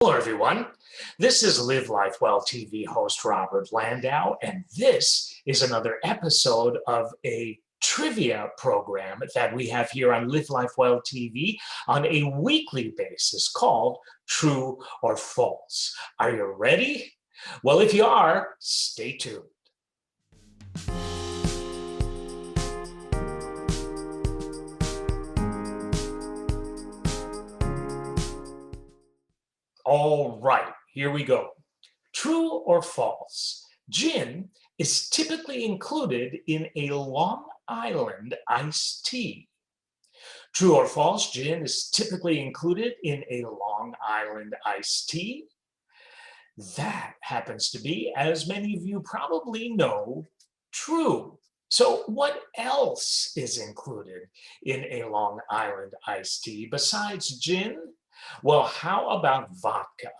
Hello, everyone. This is Live Life Well TV host Robert Landau, and this is another episode of a trivia program that we have here on Live Life Well TV on a weekly basis called True or False. Are you ready? Well, if you are, stay tuned. All right, here we go. True or false? Gin is typically included in a Long Island iced tea. True or false? Gin is typically included in a Long Island iced tea. That happens to be, as many of you probably know, true. So what else is included in a Long Island iced tea besides gin? Well, how about vodka,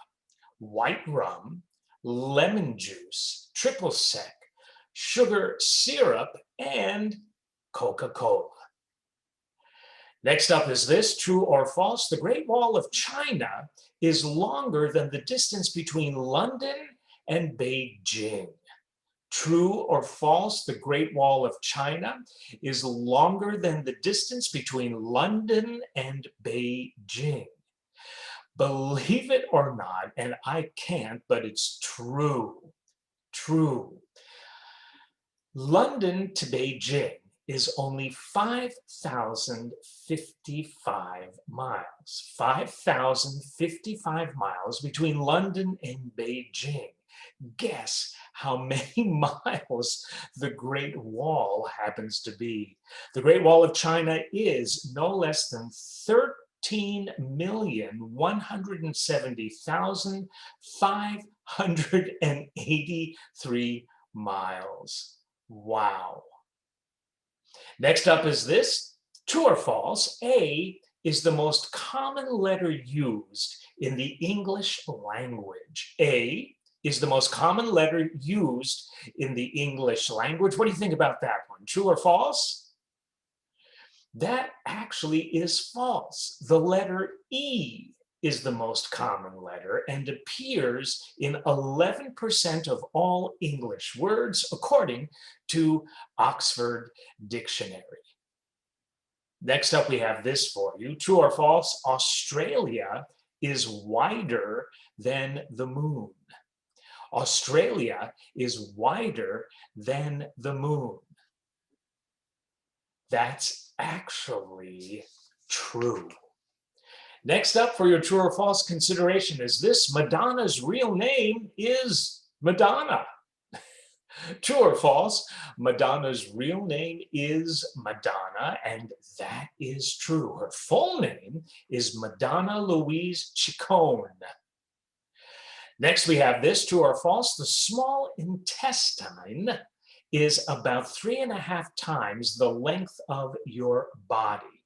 white rum, lemon juice, triple sec, sugar syrup, and Coca-Cola? Next up is this, true or false? The Great Wall of China is longer than the distance between London and Beijing. True or false? The Great Wall of China is longer than the distance between London and Beijing. Believe it or not, and I can't, but it's true. True. London to Beijing is only 5,055 miles. 5,055 miles between London and Beijing. Guess how many miles the Great Wall happens to be. The Great Wall of China is no less than 13,170,583 miles. Wow. Next up is this, true or false? A is the most common letter used in the English language. A is the most common letter used in the English language. What do you think about that one? True or false? That actually is false. The letter E is the most common letter and appears in 11% of all English words, according to Oxford Dictionary. Next up, we have this for you. True or false? Australia is wider than the moon. Australia is wider than the moon. That's actually true. Next up for your true or false consideration is this, Madonna's real name is Madonna. True or false? Madonna's real name is Madonna, and that is true. Her full name is Madonna Louise Ciccone. Next we have this, true or false? The small intestine is about 3.5 times the length of your body.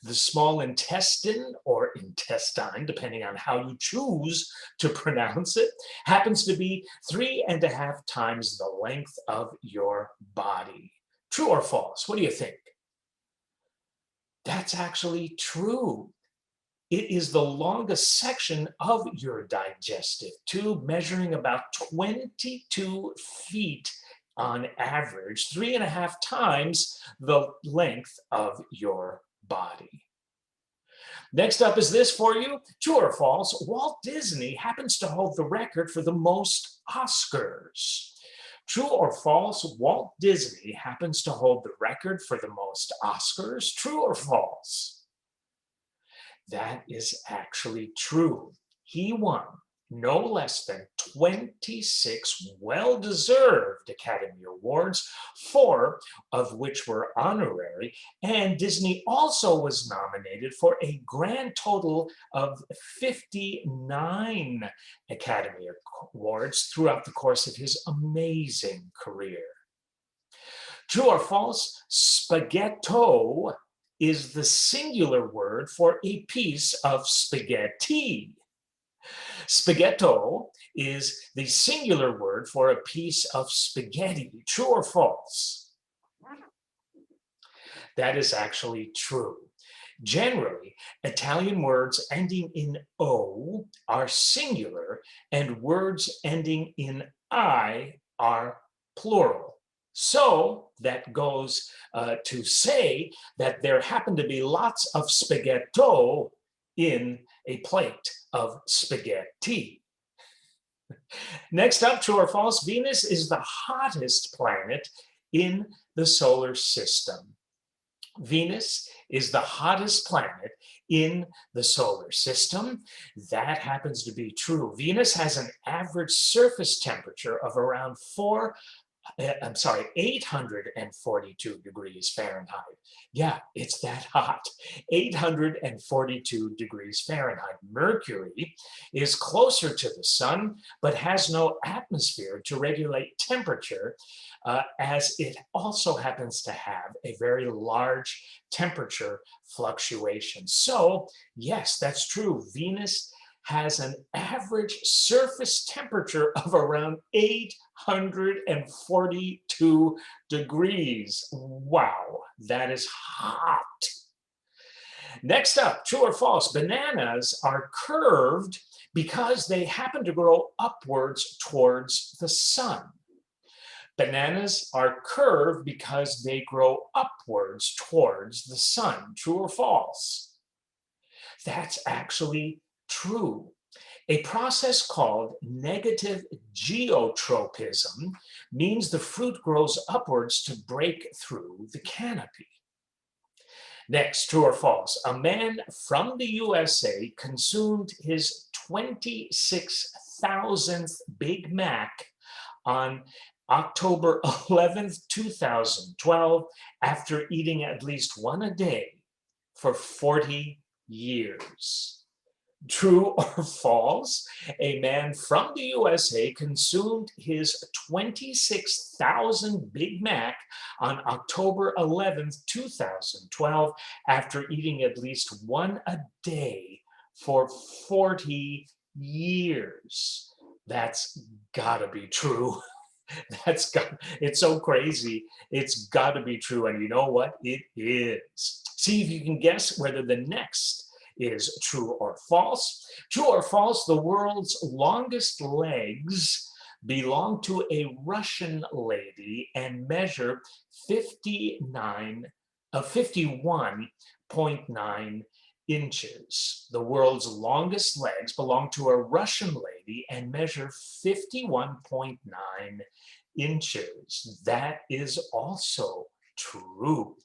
The small intestine, or intestine, depending on how you choose to pronounce it, happens to be 3.5 times the length of your body. True or false? What do you think? That's actually true. It is the longest section of your digestive tube, measuring about 22 feet on average, 3.5 times the length of your body. Next up is this for you, true or false? Walt Disney happens to hold the record for the most Oscars. True or false? Walt Disney happens to hold the record for the most Oscars. True or false? That is actually true. He won no less than 26 well-deserved Academy Awards, 4 of which were honorary, and Disney also was nominated for a grand total of 59 Academy Awards throughout the course of his amazing career. True or false? Spaghetto is the singular word for a piece of spaghetti. Spaghetto is the singular word for a piece of spaghetti. True or false? That is actually true. Generally, Italian words ending in O are singular and words ending in I are plural. So that goes to say that there happen to be lots of spaghetto in a plate of spaghetti. Next up, true or false, Venus is the hottest planet in the solar system. Venus is the hottest planet in the solar system. That happens to be true. Venus has an average surface temperature of around 842 degrees Fahrenheit. Yeah, it's that hot. 842 degrees Fahrenheit. Mercury is closer to the sun, but has no atmosphere to regulate temperature, as it also happens to have a very large temperature fluctuation. So, yes, that's true. Venus has an average surface temperature of around 842 degrees. Wow, that is hot. Next up, true or false, bananas are curved because they happen to grow upwards towards the sun. Bananas are curved because they grow upwards towards the sun. True or false? That's actually true. A process called negative geotropism means the fruit grows upwards to break through the canopy. Next, true or false? A man from the USA consumed his 26,000th Big Mac on October 11th, 2012, after eating at least one a day for 40 years. True or false? A man from the USA consumed his 26,000 Big Mac on October 11th, 2012, after eating at least one a day for 40 years. That's gotta be true. It's so crazy. It's gotta be true. And you know what? It is. See if you can guess whether the next is true or false. True or false, the world's longest legs belong to a Russian lady and measure 51.9 inches. The world's longest legs belong to a Russian lady and measure 51.9 inches. That is also true.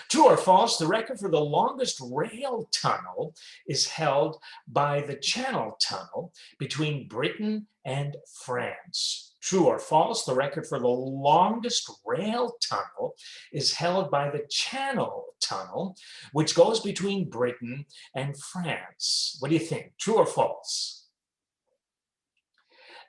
True or false, the record for the longest rail tunnel is held by the Channel Tunnel between Britain and France. True or false, the record for the longest rail tunnel is held by the Channel Tunnel, which goes between Britain and France. What do you think? True or false?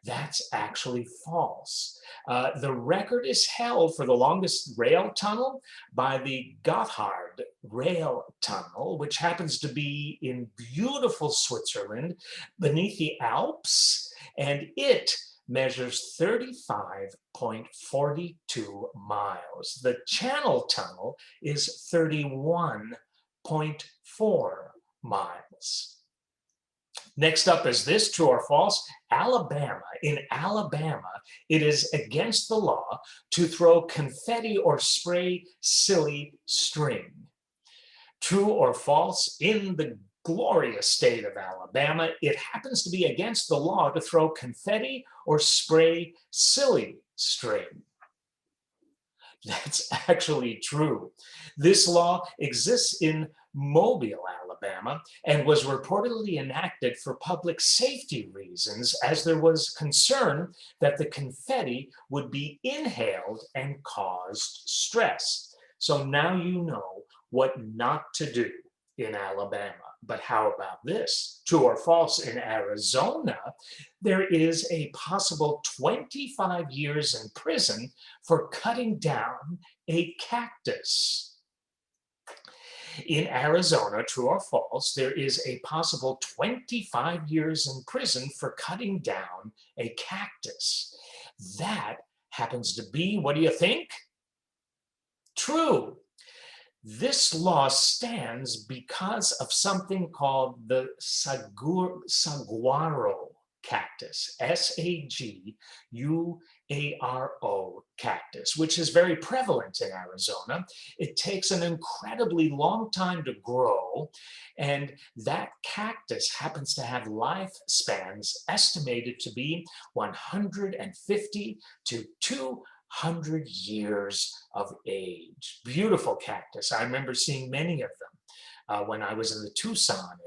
That's actually false. The record is held for the longest rail tunnel by the Gotthard Rail Tunnel, which happens to be in beautiful Switzerland beneath the Alps, and it measures 35.42 miles. The Channel Tunnel is 31.4 miles. Next up is this, true or false? Alabama. In Alabama, it is against the law to throw confetti or spray silly string. True or false? In the glorious state of Alabama, it happens to be against the law to throw confetti or spray silly string. That's actually true. This law exists in Mobile, Alabama, and was reportedly enacted for public safety reasons, as there was concern that the confetti would be inhaled and caused stress. So now you know what not to do in Alabama. But how about this? True or false, in Arizona, there is a possible 25 years in prison for cutting down a cactus. In Arizona, true or false, there is a possible 25 years in prison for cutting down a cactus. That happens to be, what do you think? True. This law stands because of something called the saguaro cactus, Saguaro cactus, which is very prevalent in Arizona. It takes an incredibly long time to grow, and that cactus happens to have lifespans estimated to be 150 to 200 years of age. Beautiful cactus. I remember seeing many of them when I was in the Tucson area.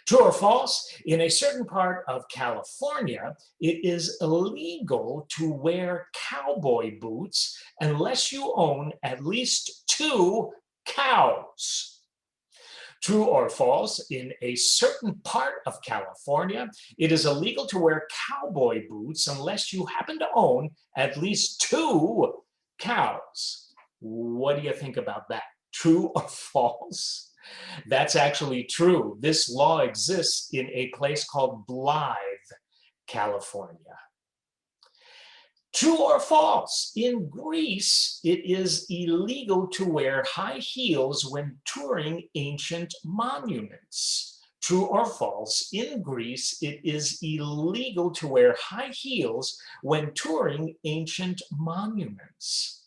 True or false? In a certain part of California, it is illegal to wear cowboy boots unless you own at least 2 cows. True or false? In a certain part of California, it is illegal to wear cowboy boots unless you happen to own at least 2 cows. What do you think about that? True or false? That's actually true. This law exists in a place called Blythe, California. True or false? In Greece, it is illegal to wear high heels when touring ancient monuments. True or false? In Greece, it is illegal to wear high heels when touring ancient monuments.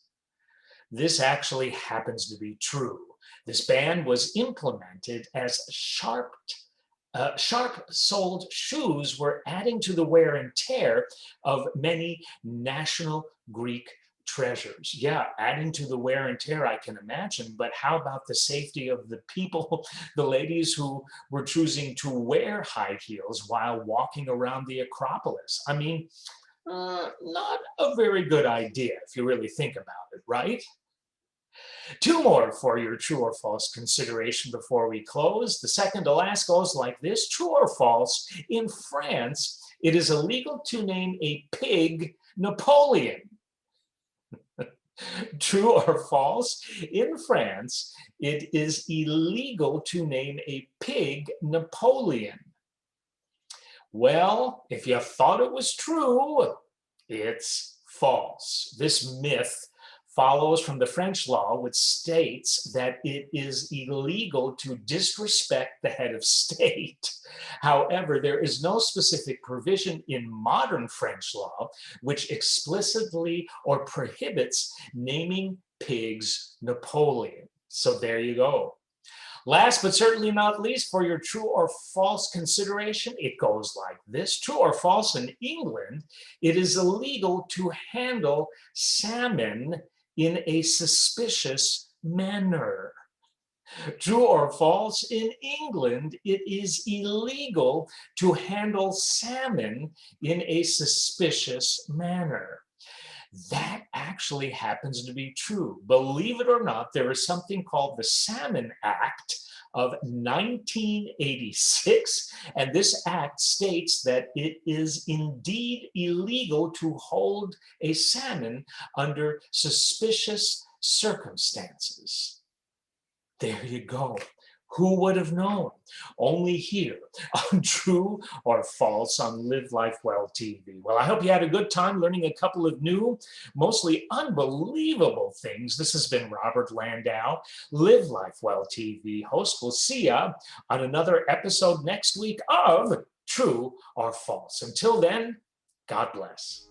This actually happens to be true. This ban was implemented as sharp-soled shoes were adding to the wear and tear of many national Greek treasures. Yeah, adding to the wear and tear, I can imagine, but how about the safety of the people, the ladies who were choosing to wear high heels while walking around the Acropolis? I mean, not a very good idea if you really think about it, right? 2 more for your true or false consideration before we close. The second to last goes like this. True or false? In France, it is illegal to name a pig Napoleon. True or false? In France, it is illegal to name a pig Napoleon. Well, if you thought it was true, it's false. This myth follows from the French law, which states that it is illegal to disrespect the head of state. However, there is no specific provision in modern French law which explicitly or prohibits naming pigs Napoleon. So there you go. Last but certainly not least, for your true or false consideration, it goes like this. True or false? In England, it is illegal to handle salmon in a suspicious manner. True or false? In England, it is illegal to handle salmon in a suspicious manner. That actually happens to be true. Believe it or not, there is something called the Salmon Act of 1986, and this act states that it is indeed illegal to hold a salmon under suspicious circumstances. There you go. Who would have known? Only here on True or False on Live Life Well TV. Well, I hope you had a good time learning a couple of new, mostly unbelievable things. This has been Robert Landau, Live Life Well TV host. We'll see ya on another episode next week of True or False. Until then, God bless.